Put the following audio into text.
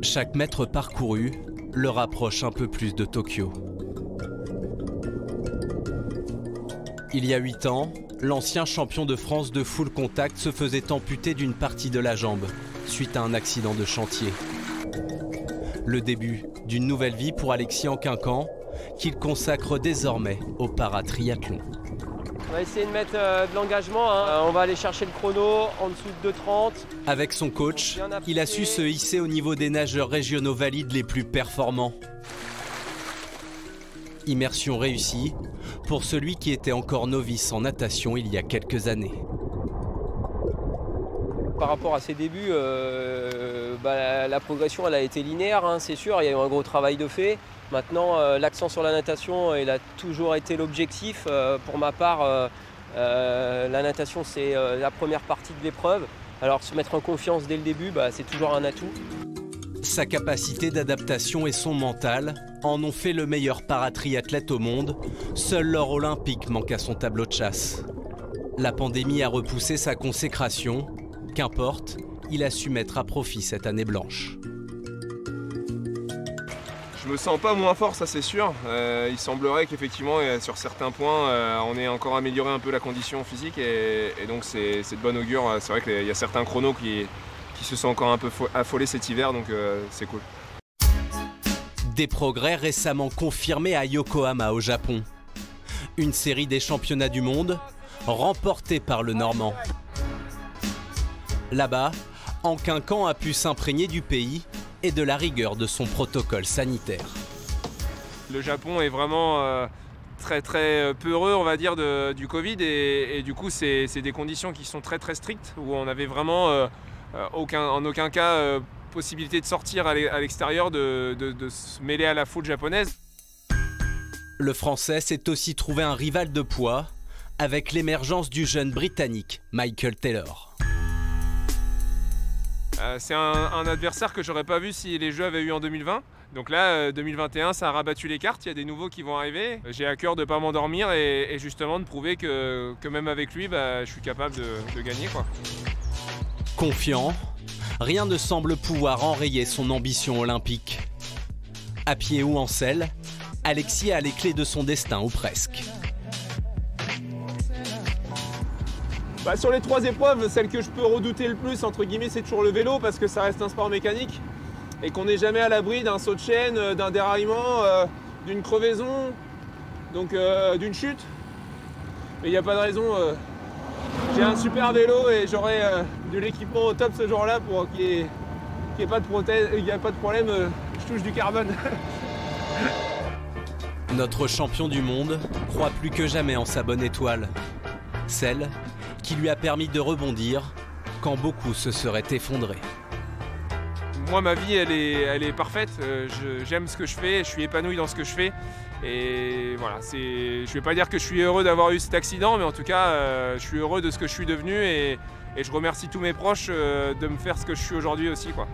Chaque mètre parcouru le rapproche un peu plus de Tokyo. Il y a 8 ans, l'ancien champion de France de full contact se faisait amputer d'une partie de la jambe suite à un accident de chantier. Le début d'une nouvelle vie pour Alexis Anquincan, qu'il consacre désormais au paratriathlon. On va essayer de mettre de l'engagement, hein. On va aller chercher le chrono en dessous de 2,30. Avec son coach, il a su se hisser au niveau des nageurs régionaux valides les plus performants. Immersion réussie pour celui qui était encore novice en natation il y a quelques années. Par rapport à ses débuts, la progression elle a été linéaire, hein, c'est sûr, il y a eu un gros travail de fait. Maintenant, l'accent sur la natation, il a toujours été l'objectif. Pour ma part, la natation, c'est la première partie de l'épreuve. Alors se mettre en confiance dès le début, c'est toujours un atout. Sa capacité d'adaptation et son mental en ont fait le meilleur paratriathlète au monde. Seul l'or olympique manque à son tableau de chasse. La pandémie a repoussé sa consécration. Qu'importe, il a su mettre à profit cette année blanche. Je me sens pas moins fort, ça c'est sûr. Il semblerait qu'effectivement, sur certains points, on ait encore amélioré un peu la condition physique et donc c'est de bonne augure. C'est vrai qu'il y a certains chronos qui se sont encore un peu affolés cet hiver, donc c'est cool. Des progrès récemment confirmés à Yokohama au Japon. Une série des championnats du monde remportée par le Normand. Là-bas, Anquincan a pu s'imprégner du pays et de la rigueur de son protocole sanitaire. Le Japon est vraiment très peureux, on va dire, du Covid et du coup c'est des conditions qui sont très strictes où on avait vraiment en aucun cas possibilité de sortir à l'extérieur, de se mêler à la foule japonaise. Le Français s'est aussi trouvé un rival de poids avec l'émergence du jeune Britannique Michael Taylor. C'est un adversaire que j'aurais pas vu si les Jeux avaient eu en 2020. Donc là, 2021, ça a rabattu les cartes, il y a des nouveaux qui vont arriver. J'ai à cœur de ne pas m'endormir et justement de prouver que même avec lui, je suis capable de gagner, quoi. Confiant, rien ne semble pouvoir enrayer son ambition olympique. À pied ou en selle, Alexis a les clés de son destin ou presque. Sur les 3 épreuves, celle que je peux redouter le plus, entre guillemets, c'est toujours le vélo parce que ça reste un sport mécanique et qu'on n'est jamais à l'abri d'un saut de chaîne, d'un déraillement, d'une crevaison, donc d'une chute. Mais il n'y a pas de raison. J'ai un super vélo et j'aurai de l'équipement au top ce jour-là pour qu'il n'y ait pas de problème, je touche du carbone. Notre champion du monde croit plus que jamais en sa bonne étoile. Celle qui lui a permis de rebondir quand beaucoup se seraient effondrés. Moi, ma vie, elle est parfaite. J'aime ce que je fais, je suis épanoui dans ce que je fais. Et voilà, je ne vais pas dire que je suis heureux d'avoir eu cet accident, mais en tout cas, je suis heureux de ce que je suis devenu et je remercie tous mes proches de me faire ce que je suis aujourd'hui aussi, quoi.